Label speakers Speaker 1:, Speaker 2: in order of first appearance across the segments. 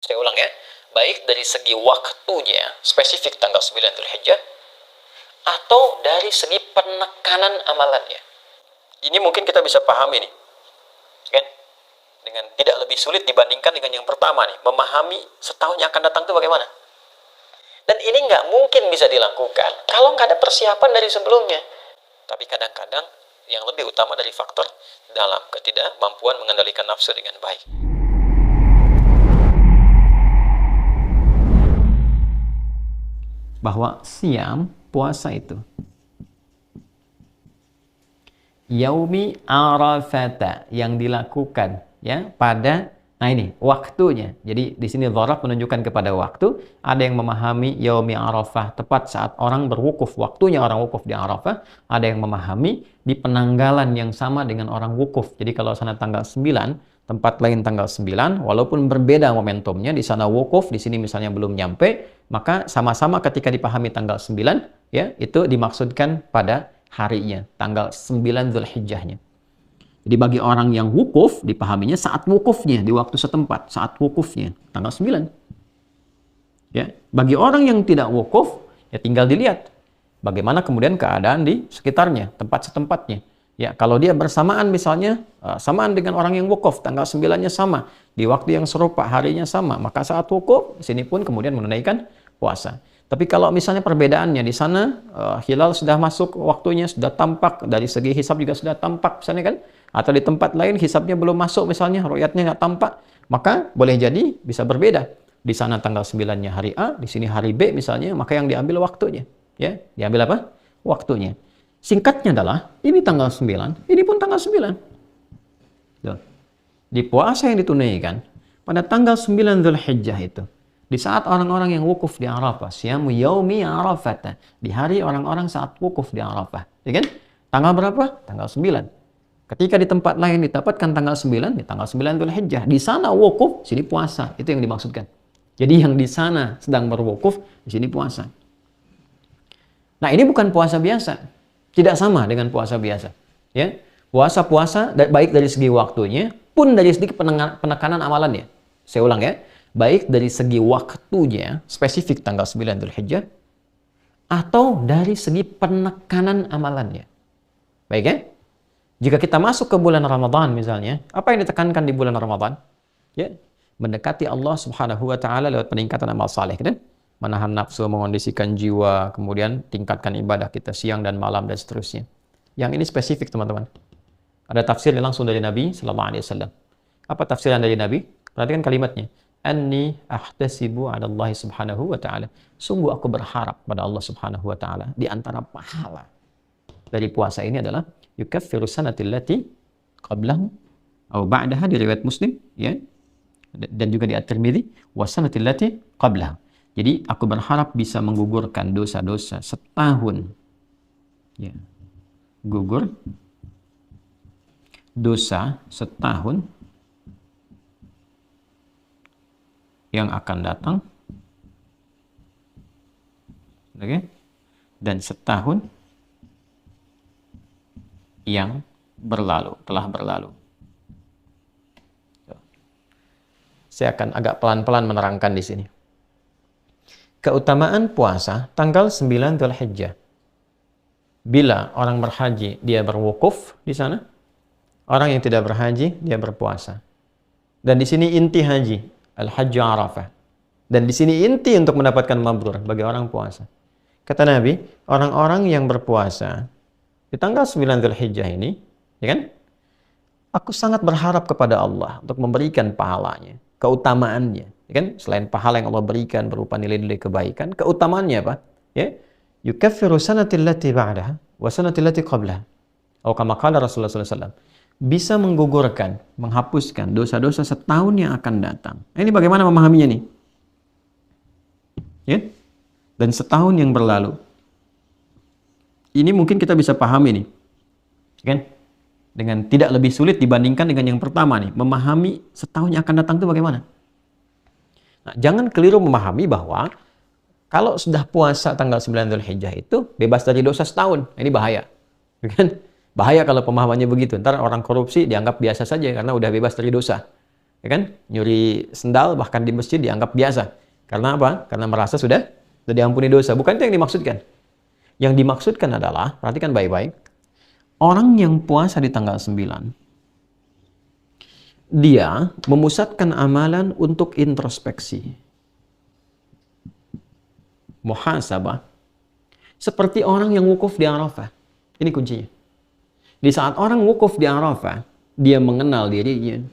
Speaker 1: Saya ulang ya, baik dari segi waktunya, spesifik tanggal 9 Dzulhijjah, atau dari segi penekanan amalannya. Ini mungkin kita bisa pahami nih, kan? Dengan tidak lebih sulit dibandingkan dengan yang pertama nih, memahami setahun yang akan datang itu bagaimana. Dan ini nggak mungkin bisa dilakukan kalau nggak ada persiapan dari sebelumnya. Tapi kadang-kadang yang lebih utama dari faktor dalam ketidakmampuan mengendalikan nafsu dengan baik.
Speaker 2: Bahwa siam, puasa itu yaumi arafata, yang dilakukan ya pada, nah ini waktunya. Jadi di sini dzaraf menunjukkan kepada waktu. Ada yang memahami yaumi arafah tepat saat orang berwukuf, waktunya orang wukuf di Arafah. Ada yang memahami di penanggalan yang sama dengan orang wukuf. Jadi kalau sana tanggal 9, tempat lain tanggal 9, walaupun berbeda momentumnya, di sana wukuf, di sini misalnya belum nyampe, maka sama-sama ketika dipahami tanggal 9 ya, itu dimaksudkan pada harinya, tanggal 9 Dzulhijjahnya. Jadi bagi orang yang wukuf, dipahaminya saat wukufnya, di waktu setempat, saat wukufnya, tanggal 9. Ya, bagi orang yang tidak wukuf, ya tinggal dilihat bagaimana kemudian keadaan di sekitarnya, tempat setempatnya. Ya, kalau dia bersamaan misalnya, samaan dengan orang yang wukuf, tanggal 9-nya sama, di waktu yang serupa, harinya sama, maka saat wukuf, sini pun kemudian menunaikan puasa. Tapi kalau misalnya perbedaannya di sana, hilal sudah masuk waktunya, sudah tampak, dari segi hisab juga sudah tampak misalnya kan, atau di tempat lain hisabnya belum masuk misalnya, ru'yatnya nggak tampak, maka boleh jadi bisa berbeda. Di sana tanggal 9-nya hari A, di sini hari B misalnya, maka yang diambil waktunya. Ya, diambil apa? Waktunya. Singkatnya adalah, ini tanggal 9, ini pun tanggal 9. Tuh. Di puasa yang ditunaikan, pada tanggal 9 Dzulhijjah itu, di saat orang-orang yang wukuf di Arafah, siyamu yaumi Arafah, di hari orang-orang saat wukuf di Arafah, ya kan? Tanggal berapa? Tanggal 9. Ketika di tempat lain didapatkan tanggal 9, di tanggal 9 Dzulhijjah, di sana wukuf, sini puasa. Itu yang dimaksudkan. Jadi yang di sana sedang berwukuf, di sini puasa. Nah, ini bukan puasa biasa. Tidak sama dengan puasa biasa, ya. Puasa-puasa baik dari segi waktunya pun dari segi penekanan amalannya. Saya ulang ya. Baik dari segi waktunya, spesifik tanggal 9 Dzulhijjah, atau dari segi penekanan amalannya. Baik ya? Jika kita masuk ke bulan Ramadan misalnya, apa yang ditekankan di bulan Ramadan? Ya, mendekati Allah Subhanahu wa taala lewat peningkatan amal saleh, kan? Menahan nafsu, mengondisikan jiwa, kemudian tingkatkan ibadah kita siang dan malam dan seterusnya. Yang ini spesifik, teman-teman. Ada tafsirnya langsung dari Nabi sallallahu alaihi wasallam. Apa tafsiran dari Nabi? Perhatikan kalimatnya. Anni ahtasibu 'ala Allah Subhanahu wa ta'ala. Sungguh aku berharap pada Allah Subhanahu wa ta'ala, di antara pahala dari puasa ini adalah yukaffiru sanatil lati qablahu atau ba'daha, di riwayat Muslim ya, dan juga di At-Tirmidzi, wa sanatil lati qablahu. Jadi aku berharap bisa menggugurkan dosa-dosa setahun, ya, gugur dosa setahun yang akan datang, oke, dan setahun yang berlalu, telah berlalu. Saya akan agak pelan-pelan menerangkan di sini. Keutamaan puasa tanggal 9 Dzulhijjah. Bila orang berhaji, dia berwukuf di sana. Orang yang tidak berhaji, dia berpuasa. Dan di sini inti haji, Al-Hajju Arafah. Dan di sini inti untuk mendapatkan mabrur bagi orang puasa. Kata Nabi, orang-orang yang berpuasa di tanggal 9 Dzulhijjah ini, ya kan? Aku sangat berharap kepada Allah untuk memberikan pahalanya, keutamaannya, ya kan? Selain pahala yang Allah berikan berupa nilai-nilai kebaikan, keutamaannya apa? Ya, yukaffiru sanatil lati ba'daha wa sanatil lati qablaha. Atau kama qala Rasulullah sallallahu alaihi wasallam, bisa menggugurkan, menghapuskan dosa-dosa setahun yang akan datang. Ini bagaimana memahaminya nih? Ya? Dan setahun yang berlalu. Ini mungkin kita bisa pahami nih. Kan? Dengan tidak lebih sulit dibandingkan dengan yang pertama nih. Memahami setahun yang akan datang itu bagaimana? Nah, jangan keliru memahami bahwa kalau sudah puasa tanggal 9 Dzulhijjah itu bebas dari dosa setahun. Ini bahaya. Kan? Bahaya kalau pemahamannya begitu. Ntar orang korupsi dianggap biasa saja karena udah bebas dari dosa. ya kan? Nyuri sendal bahkan di masjid dianggap biasa. Karena apa? Karena merasa sudah diampuni dosa. Bukan itu yang dimaksudkan. Yang dimaksudkan adalah, perhatikan baik-baik, orang yang puasa di tanggal 9, dia memusatkan amalan untuk introspeksi, muhasabah, seperti orang yang wukuf di Arafah. Ini kuncinya. Di saat orang wukuf di Arafah, dia mengenal dirinya,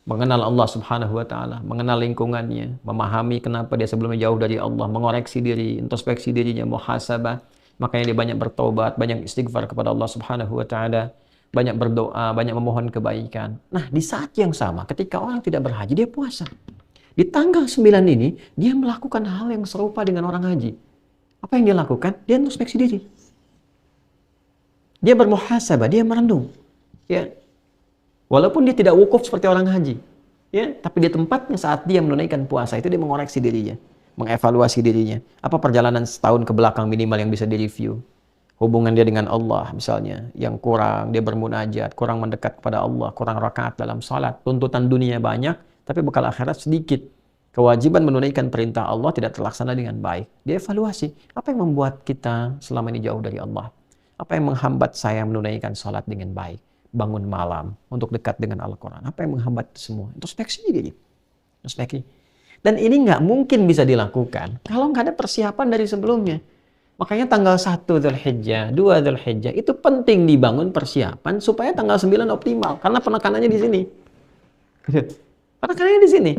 Speaker 2: mengenal Allah Subhanahu wa taala, mengenal lingkungannya, memahami kenapa dia sebelumnya jauh dari Allah, mengoreksi diri, introspeksi dirinya, muhasabah. Makanya dia banyak bertobat, banyak istighfar kepada Allah Subhanahu wa taala, banyak berdoa, banyak memohon kebaikan. Nah, di saat yang sama ketika orang tidak berhaji, dia puasa. Di tanggal 9 ini, dia melakukan hal yang serupa dengan orang haji. Apa yang dia lakukan? Dia introspeksi diri. Dia bermuhasabah, dia merenung. Ya. Walaupun dia tidak wukuf seperti orang haji, ya, tapi di tempatnya saat dia menunaikan puasa itu dia mengoreksi dirinya, mengevaluasi dirinya. Apa perjalanan setahun ke belakang minimal yang bisa direview? Hubungan dia dengan Allah misalnya yang kurang, dia bermunajat, kurang mendekat kepada Allah, kurang rakaat dalam salat, tuntutan dunia banyak, tapi bekal akhirat sedikit. Kewajiban menunaikan perintah Allah tidak terlaksana dengan baik. Dia evaluasi, apa yang membuat kita selama ini jauh dari Allah? Apa yang menghambat saya menunaikan salat dengan baik? Bangun malam untuk dekat dengan Al-Quran. Apa yang menghambat itu semua? Introspeksi diri. Introspeksi. Dan ini nggak mungkin bisa dilakukan kalau nggak ada persiapan dari sebelumnya. Makanya tanggal 1 Dzulhijjah, 2 Dzulhijjah itu penting dibangun persiapan supaya tanggal 9 optimal. Karena penekanannya di sini. Penekanannya di sini.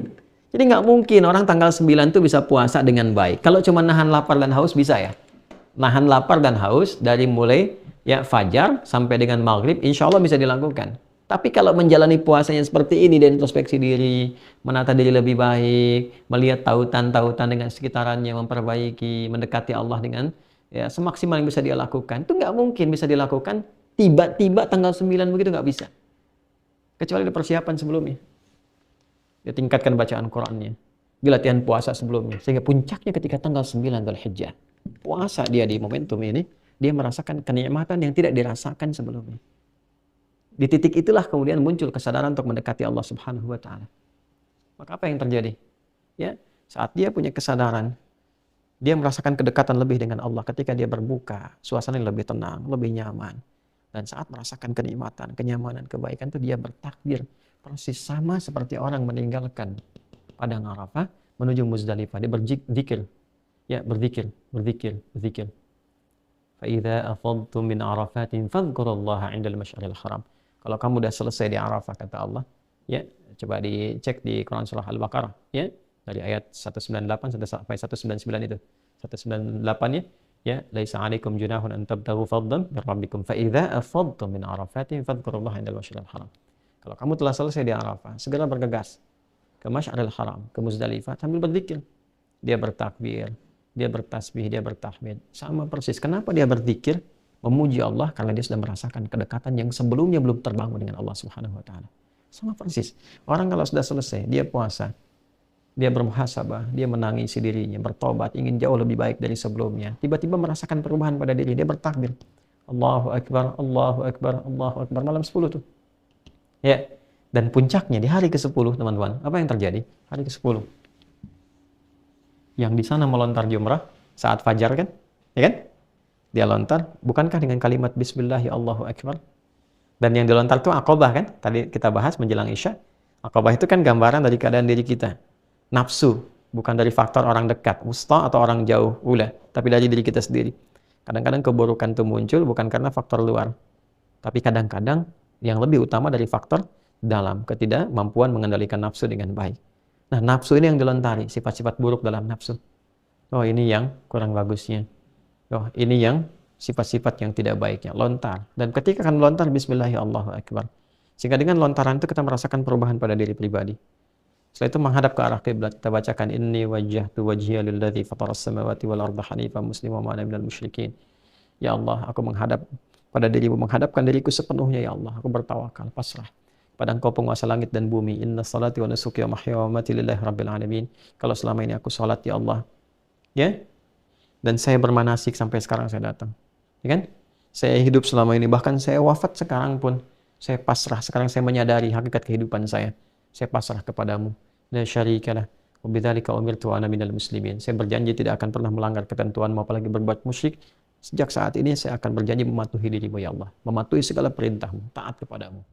Speaker 2: Jadi nggak mungkin orang tanggal 9 itu bisa puasa dengan baik. Kalau cuma nahan lapar dan haus bisa ya. Nahan lapar dan haus dari mulai ya fajar sampai dengan maghrib, insya Allah bisa dilakukan. Tapi kalau menjalani puasanya seperti ini dan introspeksi diri, menata diri lebih baik, melihat tautan-tautan dengan sekitarannya, memperbaiki, mendekati Allah dengan ya semaksimal yang bisa dia lakukan, itu nggak mungkin bisa dilakukan tiba-tiba tanggal 9 begitu, nggak bisa. Kecuali ada persiapan sebelumnya. Dia tingkatkan bacaan Qur'annya, dia latihan puasa sebelumnya, sehingga puncaknya ketika tanggal 9 Dzulhijjah, puasa dia di momentum ini, dia merasakan kenikmatan yang tidak dirasakan sebelumnya. Di titik itulah kemudian muncul kesadaran untuk mendekati Allah Subhanahu wa taala. Maka apa yang terjadi? Ya, saat dia punya kesadaran, dia merasakan kedekatan lebih dengan Allah ketika dia berbuka, suasananya lebih tenang, lebih nyaman. Dan saat merasakan kenikmatan, kenyamanan, kebaikan itu dia bertakbir persis sama seperti orang meninggalkan padang Arafah menuju Muzdalifah. Dia berzikir. Ya, berzikir. فَإِذَا أَفَضْتُم مِّنْ عَرَفَاتٍ فَاذْكُرُوا اللَّهَ عِندَ الْمَشْعَرِ الْحَرَامِ. Kalau kamu sudah selesai di Arafah, kata Allah, ya, coba dicek di Quran surah Al-Baqarah, ya, dari ayat 198 sampai 199 itu. 198 ya, laisa 'alaikum junahun an tabtaghu fadlan min rabbikum fa idza afadtum min arafatin fadhkurullaha 'indal masy'aril haram. Kalau kamu telah selesai di Arafah, segera bergegas ke Masy'aril Haram, ke Muzdalifah sambil berzikir. Dia bertakbir, dia bertasbih, dia bertahmid. Sama persis. Kenapa dia berzikir? Memuji Allah karena dia sudah merasakan kedekatan yang sebelumnya belum terbangun dengan Allah Subhanahu wa taala. Sama persis. Orang kalau sudah selesai, dia puasa, dia bermuhasabah, dia menangisi dirinya, bertobat, ingin jauh lebih baik dari sebelumnya. Tiba-tiba merasakan perubahan pada diri, dia bertakbir. Allahu Akbar, Allahu Akbar, Allahu Akbar. Malam 10 tuh. Ya. Dan puncaknya di hari ke-10, teman-teman. Apa yang terjadi? Hari ke-10. Yang di sana melontar jumrah saat fajar kan? Ya kan? Dia lontar, bukankah dengan kalimat Bismillah ya Allahu Akbar? Dan yang dilontar itu Aqabah kan? Tadi kita bahas menjelang Isya. Aqabah itu kan gambaran dari keadaan diri kita. Nafsu, bukan dari faktor orang dekat, wusta atau orang jauh, ula, tapi dari diri kita sendiri. Kadang-kadang keburukan itu muncul bukan karena faktor luar, tapi kadang-kadang yang lebih utama dari faktor dalam, ketidakmampuan mengendalikan nafsu dengan baik. Nah, nafsu ini yang dilontari, sifat-sifat buruk dalam nafsu. Oh, ini yang kurang bagusnya. Oh, ini yang sifat-sifat yang tidak baiknya, lontar. Dan ketika akan melontar, Bismillahirrahmanirrahim. Sehingga dengan lontaran itu kita merasakan perubahan pada diri pribadi. Setelah itu menghadap ke arah kiblat, kita bacakan Inni wajjahtu wajhiya lilladzi fataras samawati wal arda hanifan musliman wa ana minal musyrikin. Ya Allah, aku menghadap pada dirimu, menghadapkan diriku sepenuhnya ya Allah. Aku bertawakal, pasrah pada Engkau penguasa langit dan bumi. Inna salati wa nusuki wa mahya wa mamati lillahi rabbil alamin. Kalau selama ini aku salat ya Allah, ya, dan saya bermanasik sampai sekarang saya datang, ya kan? Saya hidup selama ini, bahkan saya wafat sekarang pun saya pasrah. Sekarang saya menyadari hakikat kehidupan saya. saya pasrah kepadamu. La syarikalah. Wa bidzalika umirtu wa ana minal muslimin. Saya berjanji tidak akan pernah melanggar ketentuanmu apalagi berbuat musyrik. Sejak saat ini saya akan berjanji mematuhi dirimu ya Allah, mematuhi segala perintahmu, taat kepadamu.